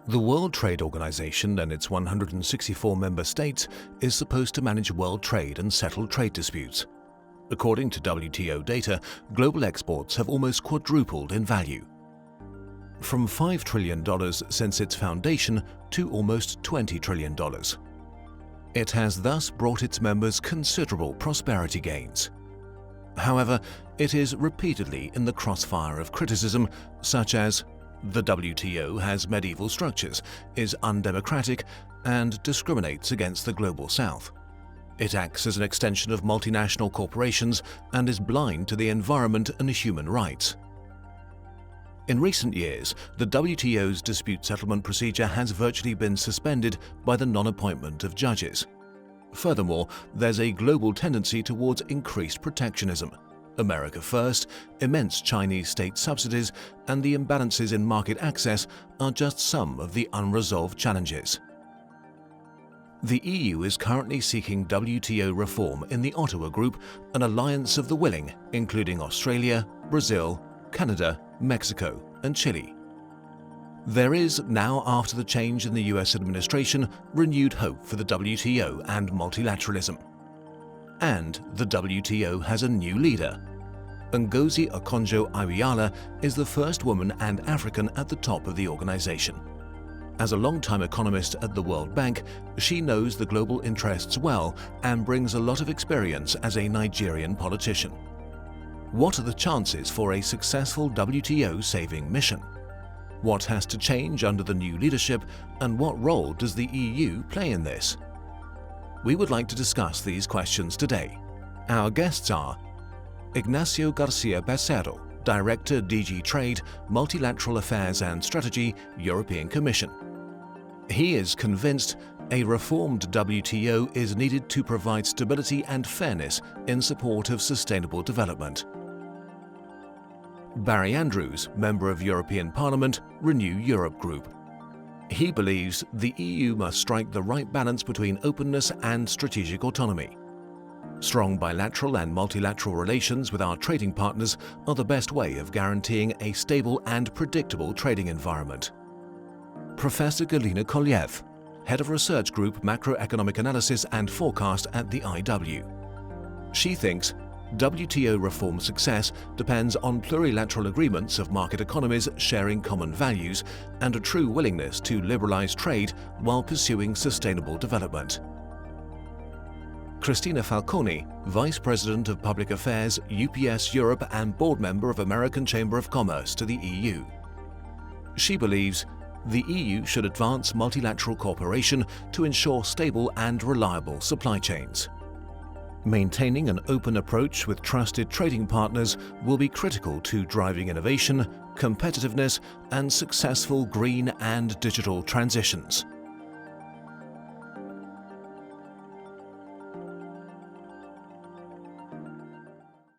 The World Trade Organization and its 164 member states is supposed to manage world trade and settle trade disputes. According to WTO data, global exports have almost quadrupled in value, from $5 trillion since its foundation to almost $20 trillion. It has thus brought its members considerable prosperity gains. However, it is repeatedly in the crossfire of criticism, such as the WTO has medieval structures, is undemocratic, and discriminates against the Global South. It acts as an extension of multinational corporations and is blind to the environment and human rights. In recent years, the WTO's dispute settlement procedure has virtually been suspended by the non-appointment of judges. Furthermore, there's a global tendency towards increased protectionism. America First, immense Chinese state subsidies, and the imbalances in market access are just some of the unresolved challenges. The EU is currently seeking WTO reform in the Ottawa Group, an alliance of the willing, including Australia, Brazil, Canada, Mexico, and Chile. There is now, after the change in the US administration, renewed hope for the WTO and multilateralism. And the WTO has a new leader. Ngozi Okonjo-Iweala is the first woman and African at the top of the organization. As a long-time economist at the World Bank, she knows the global interests well and brings a lot of experience as a Nigerian politician. What are the chances for a successful WTO-saving mission? What has to change under the new leadership, and what role does the EU play in this? We would like to discuss these questions today. Our guests are Ignacio Garcia Becerro, Director DG Trade, Multilateral Affairs and Strategy, European Commission. He is convinced a reformed WTO is needed to provide stability and fairness in support of sustainable development. Barry Andrews, Member of European Parliament, Renew Europe Group. He believes the EU must strike the right balance between openness and strategic autonomy. Strong bilateral and multilateral relations with our trading partners are the best way of guaranteeing a stable and predictable trading environment. Professor Galina Kolev, Head of Research Group Macroeconomic Analysis and Forecast at the IW. She thinks WTO reform success depends on plurilateral agreements of market economies sharing common values and a true willingness to liberalize trade while pursuing sustainable development. Cristina Falconi, Vice President of Public Affairs, UPS Europe and board member of American Chamber of Commerce to the EU. She believes the EU should advance multilateral cooperation to ensure stable and reliable supply chains. Maintaining an open approach with trusted trading partners will be critical to driving innovation, competitiveness, and successful green and digital transitions.